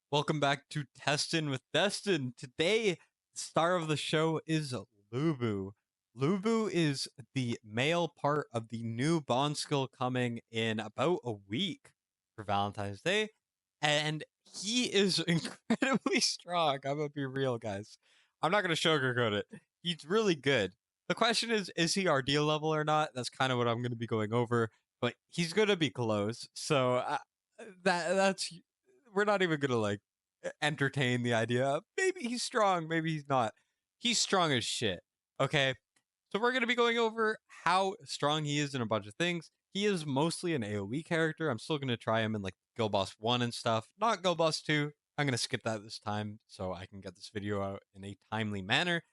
Welcome back to Testin' with Destin. Today, the star of the show is Lubu. Lubu is the male part of the new Bond skill coming in about a week for Valentine's Day, and he is incredibly strong. I'm gonna be real, guys. I'm not gonna sugarcoat it. He's really good. The question is he Ardea level or not? That's kind of what I'm gonna be going over, but he's gonna be close. So that's we're not even gonna like entertain the idea of maybe he's strong, maybe he's not. He's strong as shit. Okay. So we're gonna be going over how strong he is in a bunch of things. He is mostly an AoE character. I'm still gonna try him in like Go Boss 1 and stuff, not Go Boss 2. I'm gonna skip that this time so I can get this video out in a timely manner.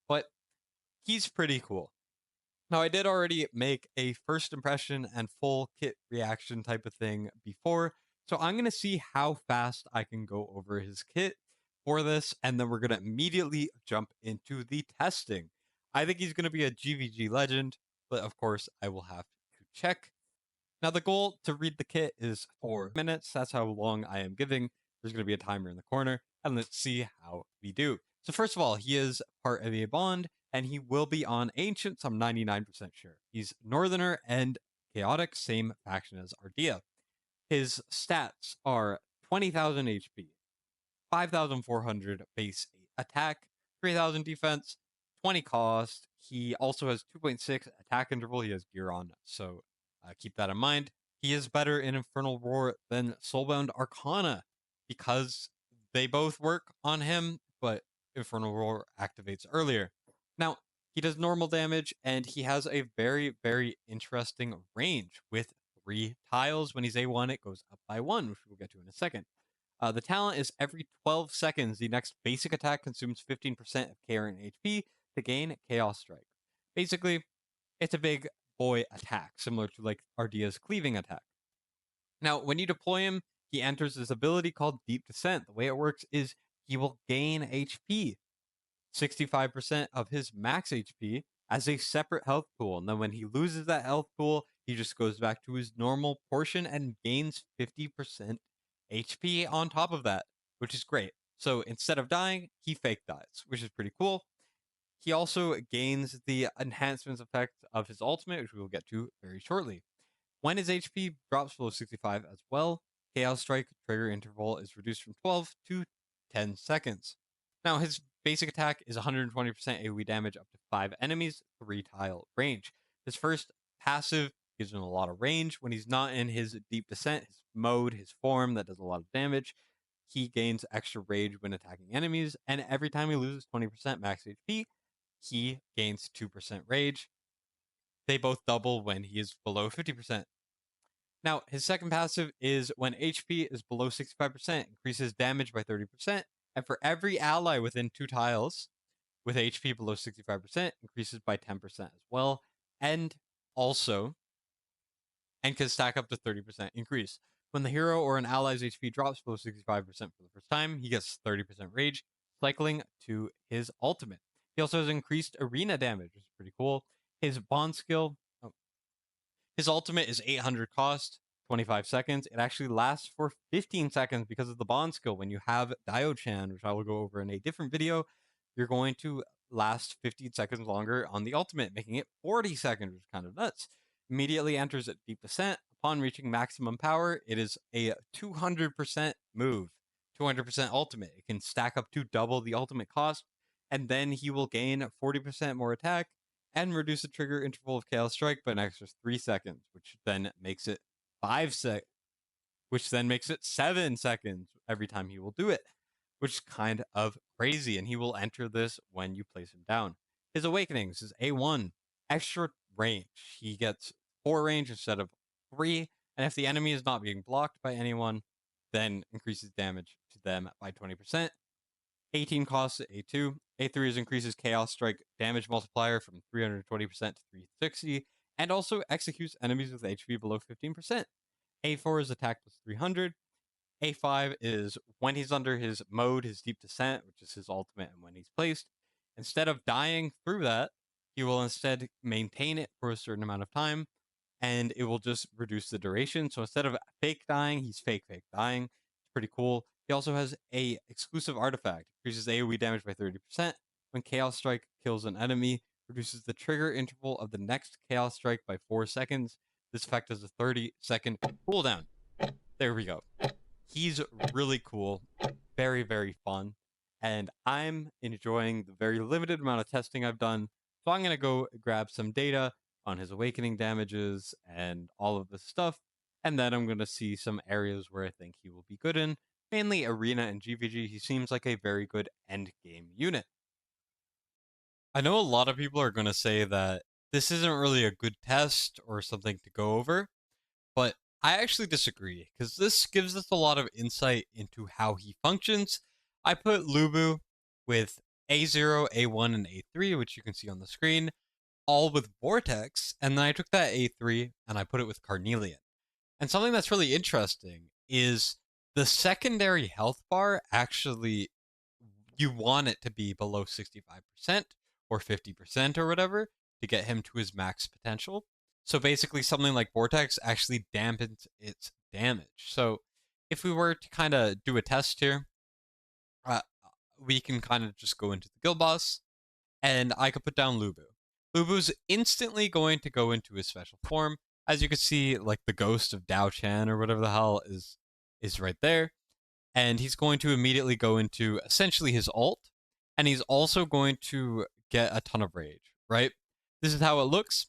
But he's pretty cool. Now, I did already make a first impression and full kit reaction type of thing before, so I'm going to see how fast I can go over his kit for this, and then we're going to immediately jump into the testing. I think he's going to be a GvG legend, but of course, I will have to check. Now, the goal to read the kit is 4 minutes. That's how long I am giving. There's going to be a timer in the corner, and let's see how we do. So, first of all, he is part of a bond, and he will be on Ancients. I'm 99% sure. He's Northerner and Chaotic, same faction as Ardea. His stats are 20,000 HP, 5,400 base attack, 3,000 defense, 20 cost. He also has 2.6 attack interval. He has gear on, so keep that in mind. He is better in Infernal Roar than Soulbound Arcana because they both work on him, but Infernal Roar activates earlier. Now, he does normal damage, and he has a very, very interesting range with 3 tiles. When he's A1, it goes up by 1, which we'll get to in a second. The talent is every 12 seconds, the next basic attack consumes 15% of current HP to gain Chaos Strike. Basically, it's a big boy attack, similar to like Ardea's cleaving attack. Now, when you deploy him, he enters this ability called Deep Descent. The way it works is he will gain HP, 65% of his max HP as a separate health pool. And then when he loses that health pool, he just goes back to his normal portion and gains 50% HP on top of that, which is great. So instead of dying, he fake dies, which is pretty cool. He also gains the enhancements effect of his ultimate, which we will get to very shortly. When his HP drops below 65 as well, Chaos Strike trigger interval is reduced from 12 to 10 seconds. Now, his basic attack is 120% AoE damage up to 5 enemies, 3 tile range. His first passive gives him a lot of range. When he's not in his Deep Descent, his mode, his form that does a lot of damage, he gains extra rage when attacking enemies, and every time he loses 20% max HP, he gains 2% rage. They both double when he is below 50%. Now, his second passive is when HP is below 65%, increases damage by 30%, and for every ally within 2 tiles with HP below 65%, increases by 10% as well, and also, and can stack up to 30% increase. When the hero or an ally's HP drops below 65% for the first time, he gets 30% rage, cycling to his ultimate. He also has increased arena damage, which is pretty cool. His bond skill, his ultimate is 800 cost, 25 seconds. It actually lasts for 15 seconds because of the bond skill. When you have Dio-chan, which I will go over in a different video, you're going to last 15 seconds longer on the ultimate, making it 40 seconds, which is kind of nuts. Immediately enters at Deep Descent. Upon reaching maximum power, it is a 200% move, 200% ultimate. It can stack up to double the ultimate cost, and then he will gain 40% more attack and reduce the trigger interval of Chaos Strike by an extra 3 seconds, which then makes it 7 seconds every time he will do it, which is kind of crazy. And he will enter this when you place him down. His Awakenings is A1, extra range. He gets 4 range instead of 3, and if the enemy is not being blocked by anyone, then increases damage to them by 20%. 18 costs at A2. A3 is increases Chaos Strike damage multiplier from 320% to 360, and also executes enemies with HP below 15%. A4 is attack plus 300. A5 is when he's under his mode, his Deep Descent, which is his ultimate, and when he's placed. Instead of dying through that, he will instead maintain it for a certain amount of time, and it will just reduce the duration. So instead of fake dying, he's fake dying. It's pretty cool. He also has a exclusive artifact, increases AoE damage by 30%. When Chaos Strike kills an enemy, reduces the trigger interval of the next Chaos Strike by 4 seconds. This effect has a 30-second cooldown. There we go. He's really cool, very, very fun, and I'm enjoying the very limited amount of testing I've done. So I'm going to go grab some data on his awakening damages and all of this stuff, and then I'm going to see some areas where I think he will be good in, mainly Arena and GvG. He seems like a very good end game unit. I know a lot of people are going to say that this isn't really a good test or something to go over, but I actually disagree because this gives us a lot of insight into how he functions. I put Lubu with A0, A1, and A3, which you can see on the screen, all with Vortex, and then I took that A3 and I put it with Carnelian. And something that's really interesting is the secondary health bar actually, you want it to be below 65% or 50% or whatever to get him to his max potential. So basically, something like Vortex actually dampens its damage. So if we were to kind of do a test here, uh, we can kind of just go into the guild boss, and I could put down Lubu. Lubu's instantly going to go into his special form. As you can see, like the ghost of Dao Chan or whatever the hell is right there. And he's going to immediately go into essentially his ult, and he's also going to get a ton of rage, right? This is how it looks.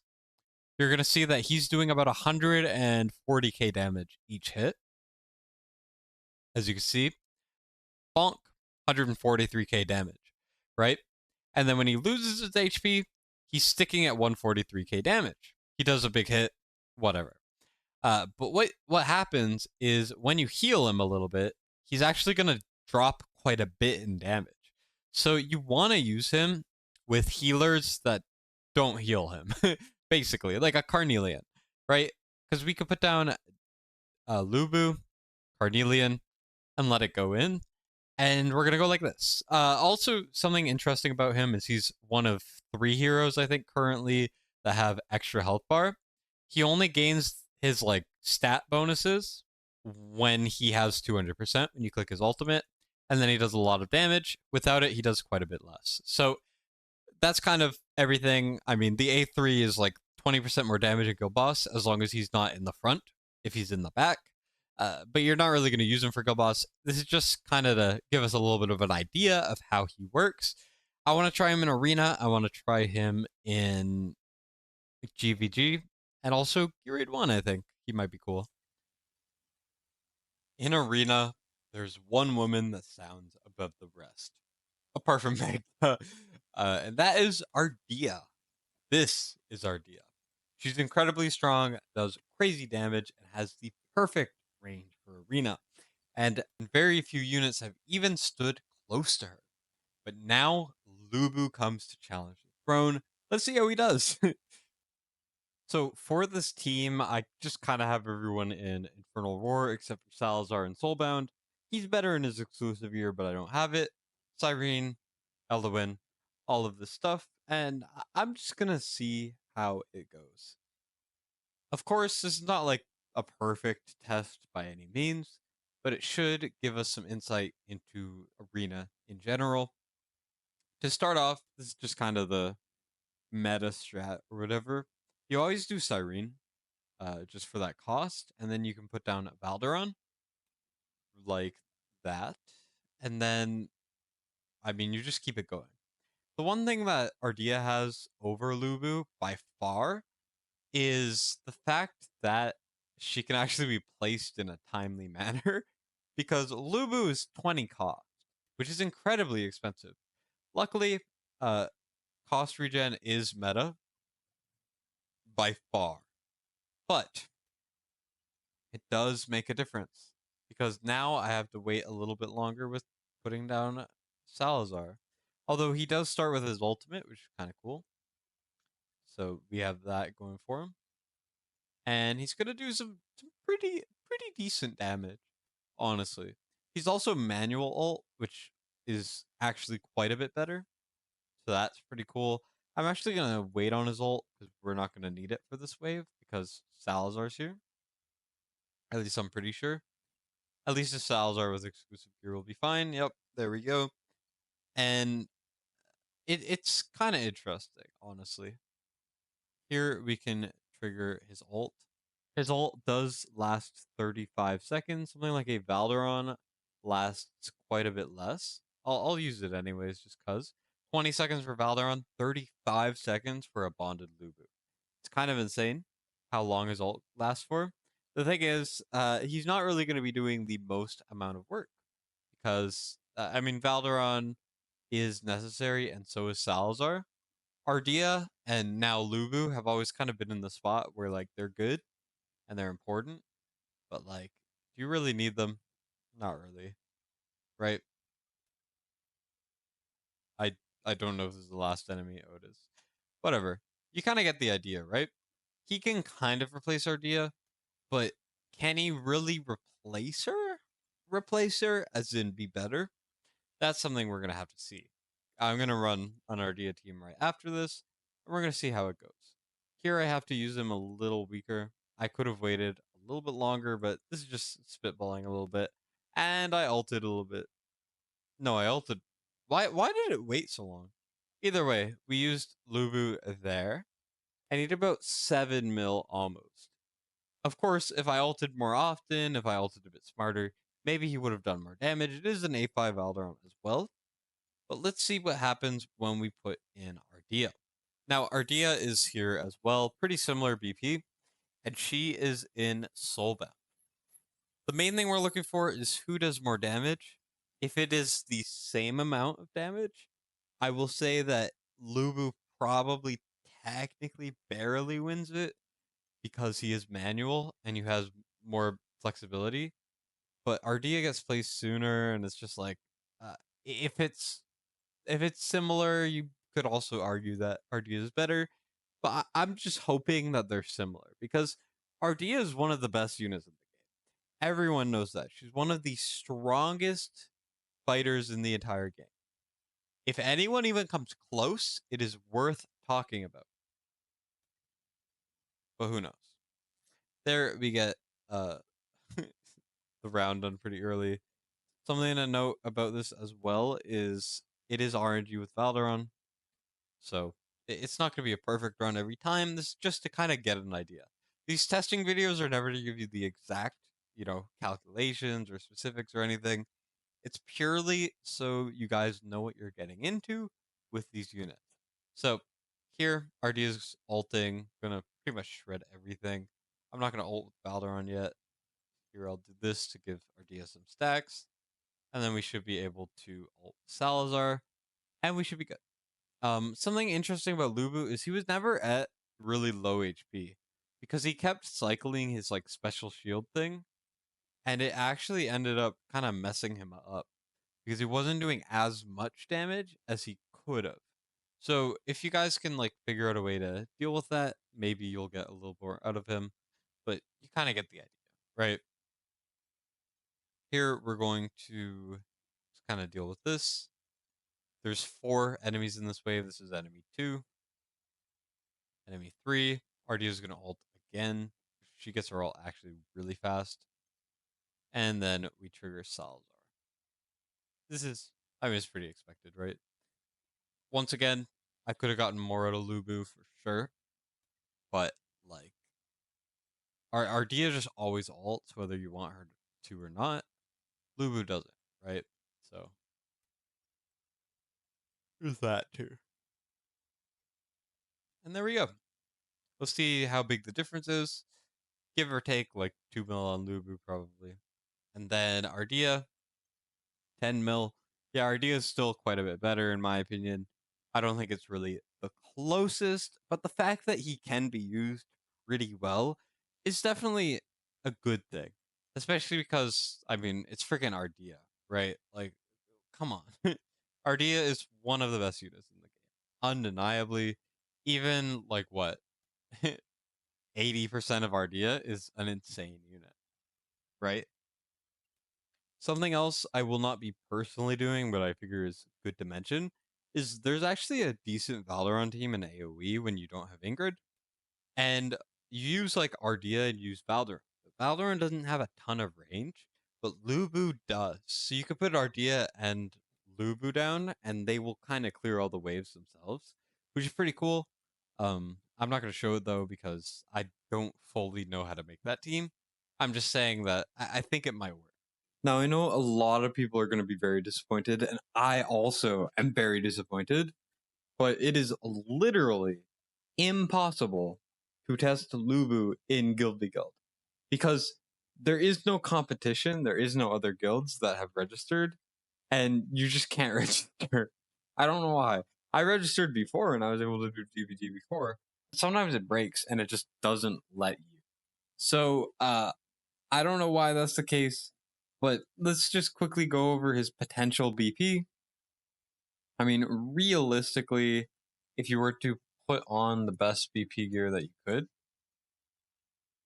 You're going to see that he's doing about 140k damage each hit. As you can see, bonk, 143k damage, right? And then when he loses his HP, he's sticking at 143k damage. He does a big hit, whatever. But what happens is when you heal him a little bit, he's actually going to drop quite a bit in damage. So you want to use him with healers that don't heal him, basically, like a Carnelian, right? Because we could put down Lubu, Carnelian, and let it go in. And we're going to go like this. Also, something interesting about him is he's one of 3 heroes, I think, currently that have extra health bar. He only gains his like stat bonuses when he has 200% when you click his ultimate, and then he does a lot of damage. Without it, he does quite a bit less. So that's kind of everything. I mean, the A3 is like 20% more damage in Guild Boss as long as he's not in the front. If he's in the back, but you're not really going to use him for Guild Boss. This is just kind of to give us a little bit of an idea of how he works. I want to try him in Arena. I want to try him in GvG, and also Grade 1, I think. He might be cool. In Arena, there's one woman that sounds above the rest, apart from Magda, and that is Ardea. This is Ardea. She's incredibly strong, does crazy damage, and has the perfect range for Arena. And very few units have even stood close to her. But now Lubu comes to challenge the throne. Let's see how he does. So for this team, I just kind of have everyone in Infernal Roar except for Salazar and Soulbound. He's better in his exclusive year, but I don't have it. Cyrene, Elduin, all of this stuff, and I'm just gonna see how it goes. Of course, this is not like a perfect test by any means, but it should give us some insight into Arena in general. To start off, this is just kind of the meta strat or whatever. You always do Cyrene, just for that cost, and then you can put down Valderon like that, and then I mean you just keep it going. The one thing that Ardea has over Lubu by far is the fact that she can actually be placed in a timely manner because Lubu is 20 cost, which is incredibly expensive. Luckily, uh, cost regen is meta by far, but it does make a difference because now I have to wait a little bit longer with putting down Salazar. Although he does start with his ultimate, which is kind of cool. So we have that going for him. And he's going to do some pretty decent damage, honestly. He's also manual ult, which is actually quite a bit better. So that's pretty cool. I'm actually going to wait on his ult because we're not going to need it for this wave because Salazar's here. At least I'm pretty sure. At least the Salazar with exclusive gear will be fine. Yep, there we go. And it's kind of interesting, honestly. Here we can trigger his ult. His ult does last 35 seconds, something like a Valderon lasts quite a bit less. I'll use it anyways, just cause. 20 seconds for Valderon, 35 seconds for a bonded Lubu. It's kind of insane how long his ult lasts for. The thing is, he's not really going to be doing the most amount of work because, I mean, Valderon is necessary and so is Salazar. Ardea and now Lubu have always kind of been in the spot where like they're good and they're important, but like, do you really need them? Not really, right? I I don't know if this is the last enemy. Oh, it is. Whatever. You kind of get the idea, right? He can kind of replace Ardea, but can he really replace her? Replace her, as in be better? That's something we're gonna have to see. I'm gonna run an Ardea team right after this, and we're gonna see how it goes. Here I have to use him a little weaker. I could have waited a little bit longer, but this is just spitballing a little bit. And I ulted a little bit. No, I ulted. Why did it wait so long? Either way, we used Lubu there, and he did about 7 mil almost. Of course, if I ulted more often, if I ulted a bit smarter, maybe he would have done more damage. It is an A5 Alderon as well. But let's see what happens when we put in Ardea. Now, Ardea is here as well, pretty similar BP, and she is in Soulbound. The main thing we're looking for is who does more damage. If it is the same amount of damage, I will say that Lubu probably technically barely wins it because he is manual and you has more flexibility. But Ardea gets placed sooner, and it's just like uh, if it's similar, you could also argue that Ardea is better. But I'm just hoping that they're similar because Ardea is one of the best units in the game. Everyone knows that. She's one of the strongest fighters in the entire game. If anyone even comes close, it is worth talking about. But who knows? There we get uh the round done pretty early. Something to note about this as well is it is RNG with Valderon, so it's not going to be a perfect run every time. This is just to kind of get an idea. These testing videos are never to give you the exact, calculations or specifics or anything. It's purely so you guys know what you're getting into with these units. So here, Ardea's ulting, gonna pretty much shred everything. I'm not gonna ult Valderon yet. Here, I'll do this to give Ardea some stacks, and then we should be able to ult Salazar, and we should be good. Something interesting about Lubu is he was never at really low HP because he kept cycling his like special shield thing, and it actually ended up kind of messing him up because he wasn't doing as much damage as he could have. So if you guys can like figure out a way to deal with that, maybe you'll get a little more out of him. But you kind of get the idea, right? Here we're going to just kind of deal with this. There's 4 enemies in this wave. This is enemy 2. Enemy 3. Ardea is going to ult again. She gets her ult actually really fast. And then we trigger Salazar. This is, I mean, it's pretty expected, right? Once again, I could have gotten more out of Lubu for sure. But, like, Ardea just always ults, whether you want her to or not. Lubu doesn't, right? So, there's that too. And there we go. Let's see how big the difference is. Give or take like 2 mil on Lubu probably. And then Ardea, 10 mil. Yeah, Ardea is still quite a bit better in my opinion. I don't think it's really the closest, but the fact that he can be used pretty well is definitely a good thing. Especially because, I mean, it's freaking Ardea, right? Like, come on. Ardea is one of the best units in the game. Undeniably. Even, like, what? 80% of Ardea is an insane unit, right? Something else I will not be personally doing, but I figure is good to mention, is there's actually a decent Valorant team in AoE when you don't have Ingrid. And you use like Ardea and use Valorant. Valorant doesn't have a ton of range, but Lubu does. So you could put Ardea and Lubu down, and they will kind of clear all the waves themselves, which is pretty cool. I'm not going to show it though because I don't fully know how to make that team. I'm just saying that I think it might work. Now, I know a lot of people are going to be very disappointed, and I also am very disappointed, but it is literally impossible to test Lubu in Guild v Guild because there is no competition, there is no other guilds that have registered, and you just can't register. I don't know why. I registered before and I was able to do GvG before. Sometimes it breaks and it just doesn't let you. So, I don't know why that's the case, but let's just quickly go over his potential BP. I mean, realistically, if you were to put on the best BP gear that you could,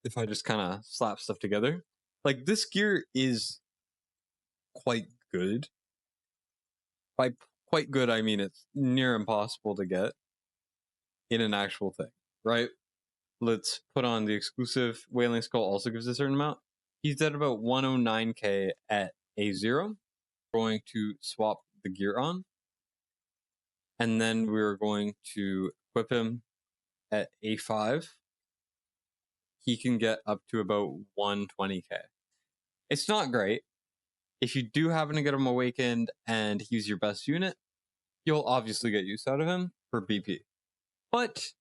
if I just kind of slap stuff together, like this gear is quite good. By quite good, I mean it's near impossible to get in an actual thing, right? Let's put on the exclusive. Wailing Skull also gives a certain amount. He's at about 109k at A0. We're going to swap the gear on. And then we're going to equip him at A5. He can get up to about 120k. It's not great. If you do happen to get him awakened and he's your best unit, you'll obviously get use out of him for BP. But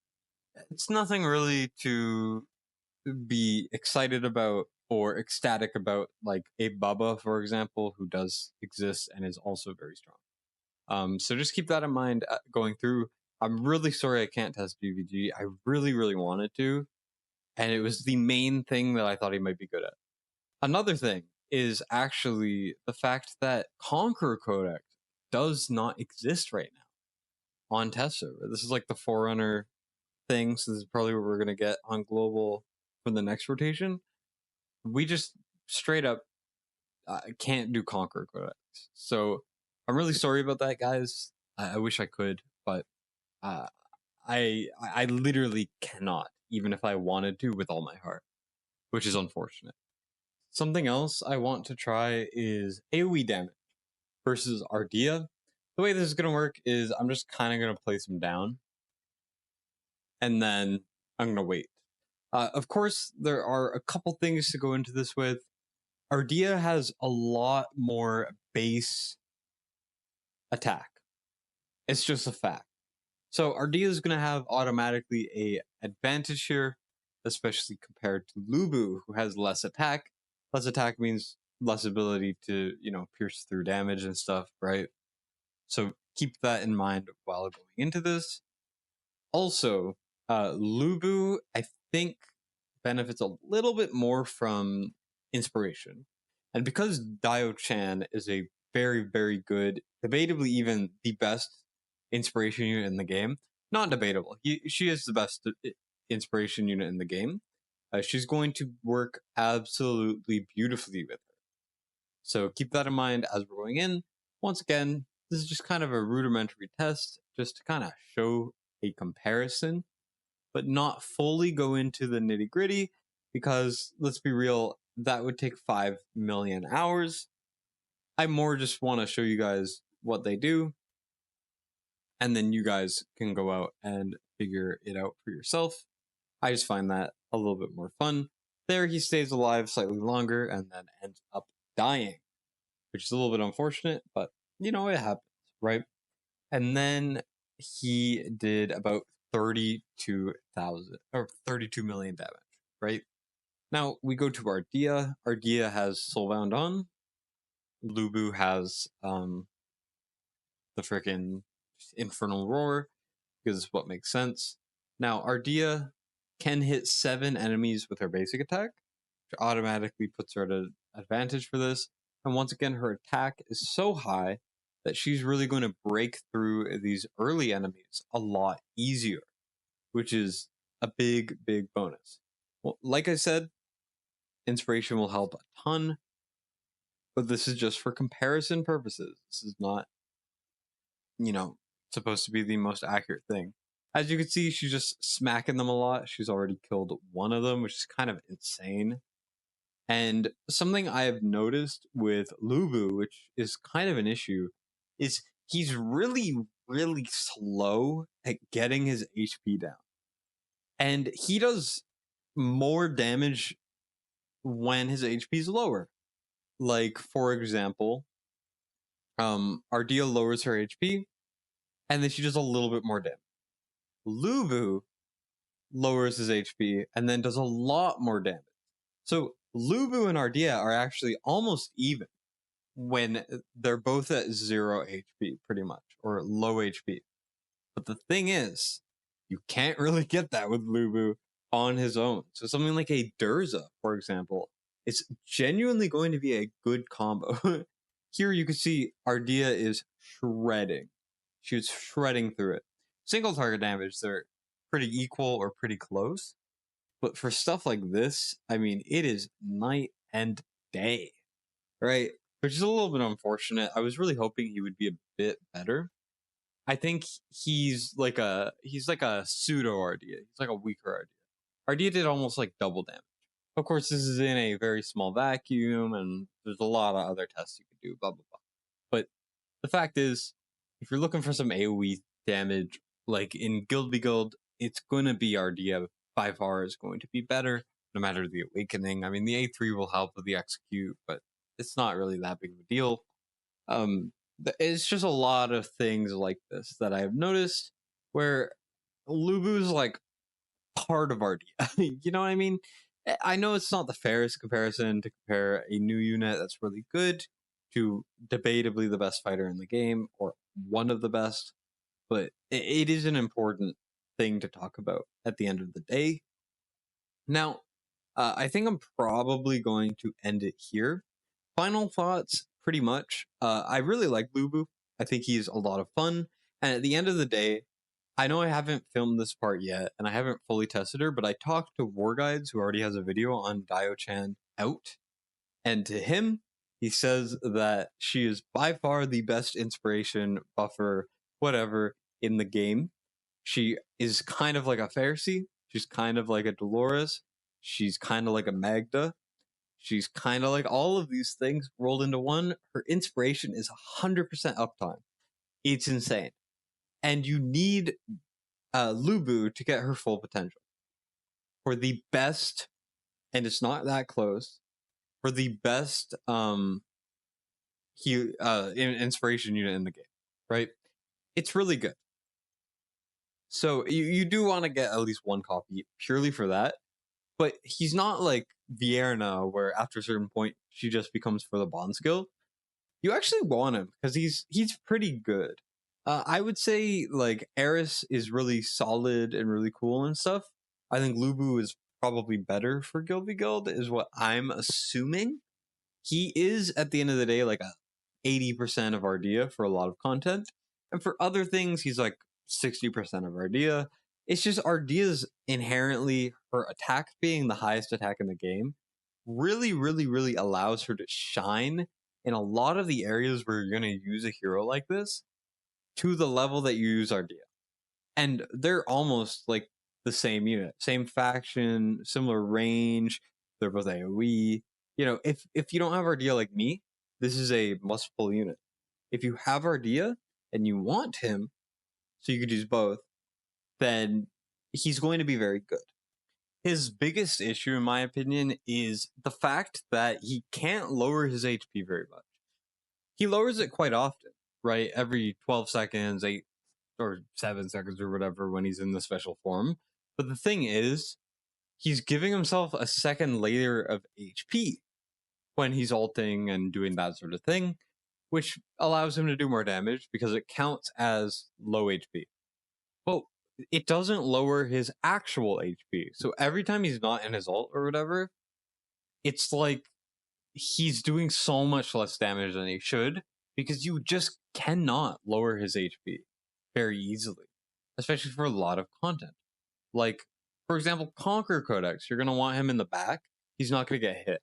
it's nothing really to be excited about or ecstatic about, like a Bubba, for example, who does exist and is also very strong. So just keep that in mind going through. I'm really sorry I can't test GvG. I really, really wanted to, and it was the main thing that I thought he might be good at. Another thing is actually the fact that Conqueror Codex does not exist right now on test server. This is like the Forerunner thing, so this is probably what we're going to get on global for the next rotation. We just straight up can't do Conqueror Codex. So I'm really sorry about that, guys. I wish I could, but I literally cannot, even if I wanted to with all my heart, which is unfortunate. Something else I want to try is AoE damage versus Ardea. The way this is going to work is I'm just kind of going to place him down, and then I'm going to wait. Of course, there are a couple things to go into this with. Ardea has a lot more base attack. It's just a fact. So Ardea is going to have automatically a advantage here, especially compared to Lubu, who has less attack. Less attack means less ability to, pierce through damage and stuff, right? So keep that in mind while going into this. Also, Lubu, I think, benefits a little bit more from inspiration. And because Dio-chan is a very, very good, debatably even the best inspiration unit in the game, not debatable, she is the best inspiration unit in the game, she's going to work absolutely beautifully with her. So keep that in mind as we're going in. Once again, this is just kind of a rudimentary test, just to kind of show a comparison, but not fully go into the nitty gritty, because let's be real, that would take 5 million hours. I more just want to show you guys what they do, and then you guys can go out and figure it out for yourself. I just find that a little bit more fun. There he stays alive slightly longer and then ends up dying, which is a little bit unfortunate, but it happens, right? And then he did about 32,000 or 32 million damage, right? Now we go to Ardea. Ardea has Soulbound on. Lubu has the freaking Infernal Roar, because what makes sense. Now Ardea can hit 7 enemies with her basic attack, which automatically puts her at an advantage for this. And once again, her attack is so high that she's really going to break through these early enemies a lot easier, which is a big, big bonus. Well, like I said, inspiration will help a ton, but this is just for comparison purposes. This is not, supposed to be the most accurate thing. As you can see, she's just smacking them a lot. She's already killed one of them, which is kind of insane. And something I have noticed with Lubu, which is kind of an issue, is he's really, really slow at getting his HP down. And he does more damage when his HP is lower. Like, for example, Ardea lowers her HP, and then she does a little bit more damage. Lubu lowers his HP, and then does a lot more damage. So Lubu and Ardea are actually almost even when they're both at 0 HP, pretty much, or low HP. But the thing is, you can't really get that with Lubu on his own. So something like a Durza, for example, it's genuinely going to be a good combo. Here you can see Ardea is shredding. She was shredding through it. Single target damage, they're pretty equal or pretty close. But for stuff like this, I mean, it is night and day, right? Which is a little bit unfortunate. I was really hoping he would be a bit better. I think he's like a pseudo Ardea. He's like a weaker Ardea. Ardea did almost like double damage. Of course, this is in a very small vacuum, and there's a lot of other tests you could do, blah blah blah. But the fact is, if you're looking for some AoE damage, like in Guild v Guild, it's gonna be Ardea. By far is going to be better, no matter the awakening. I mean, the A3 will help with the execute, but it's not really that big of a deal. It's just a lot of things like this that I have noticed where Lubu's like part of Ardea. You know what I mean? I know it's not the fairest comparison to compare a new unit that's really good to debatably the best fighter in the game or one of the best, but it is an important thing to talk about at the end of the day. Now, I think I'm probably going to end it here. Final thoughts, pretty much. I really like Lubu. I think he's a lot of fun. And at the end of the day, I know I haven't filmed this part yet, and I haven't fully tested her, but I talked to War Guides, who already has a video on Dio-chan out. And to him, he says that she is by far the best inspiration, buffer, whatever, in the game. She is kind of like a Pharisee. She's kind of like a Dolores. She's kind of like a Magda. She's kind of like all of these things rolled into one. Her inspiration is 100% uptime. It's insane. And you need Lubu to get her full potential. For the best, and it's not that close, for the best inspiration unit in the game, right? It's really good. So you do want to get at least one copy purely for that. But he's not like Vierna, where after a certain point she just becomes for the bond skill. You actually want him because he's pretty good. I would say like Eris is really solid and really cool and stuff. I think Lubu is probably better for Guild v Guild, is what I'm assuming. He is at the end of the day like a 80% of Ardea for a lot of content, and for other things he's like 60% of Ardea. It's just Ardea's inherently, her attack being the highest attack in the game, really, really, really allows her to shine in a lot of the areas where you're going to use a hero like this to the level that you use Ardea. And they're almost like the same unit, same faction, similar range. They're both AoE. You know, if you don't have Ardea like me, this is a must pull unit. If you have Ardea and you want him, so you could use both, then he's going to be very good. His biggest issue, in my opinion, is the fact that he can't lower his HP very much. He lowers it quite often, right? Every 12 seconds, 8 or 7 seconds or whatever when he's in the special form. But the thing is, he's giving himself a second layer of HP when he's ulting and doing that sort of thing, which allows him to do more damage because it counts as low HP. Well, it doesn't lower his actual HP. So every time he's not in his ult or whatever, it's like he's doing so much less damage than he should because you just cannot lower his HP very easily, especially for a lot of content. Like, for example, Conquer Codex, you're going to want him in the back. He's not going to get hit.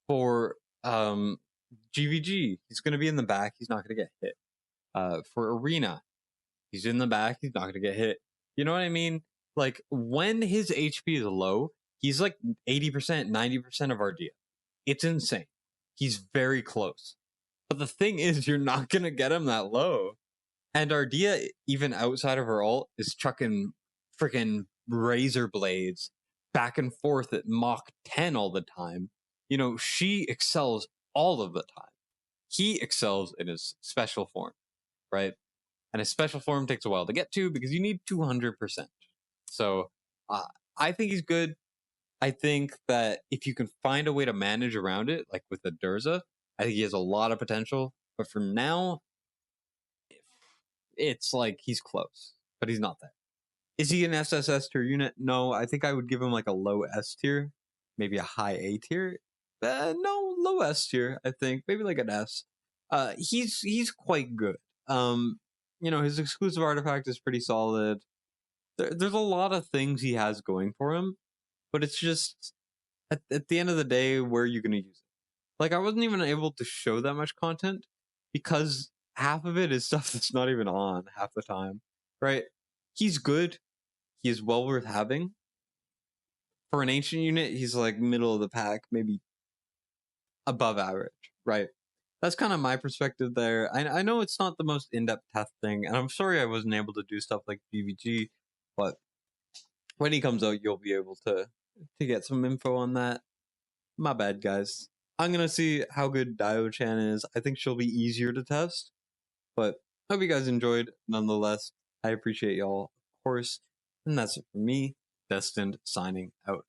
For GvG, he's going to be in the back. He's not going to get hit. For Arena, he's in the back. He's not going to get hit. You know what I mean? Like, when his HP is low, he's like 80%, 90% of Ardea. It's insane. He's very close. But the thing is, you're not going to get him that low. And Ardea, even outside of her ult, is chucking freaking razor blades back and forth at Mach 10 all the time. You know, she excels all of the time. He excels in his special form, right? And his special form takes a while to get to because you need 200%. So I think he's good. I think that if you can find a way to manage around it, like with the Durza, I think he has a lot of potential. But for now, it's like he's close, but he's not there. Is he an SSS tier unit? No, I think I would give him like a low S tier, maybe a high A tier. No, low S tier. I think maybe like an S. He's quite good. You know, his exclusive artifact is pretty solid. There's a lot of things he has going for him, but it's just at the end of the day, where are you going to use it? Like, I wasn't even able to show that much content because half of it is stuff that's not even on half the time, right? He's good. He is well worth having. For an ancient unit, he's like middle of the pack, maybe above average, right? That's kind of my perspective there. I know it's not the most in-depth test thing, and I'm sorry I wasn't able to do stuff like GvG, but when he comes out, you'll be able to get some info on that. My bad, guys. I'm gonna see how good Dio-chan is. I think she'll be easier to test, but hope you guys enjoyed nonetheless. I appreciate y'all, of course. And that's it for me, Destined, signing out.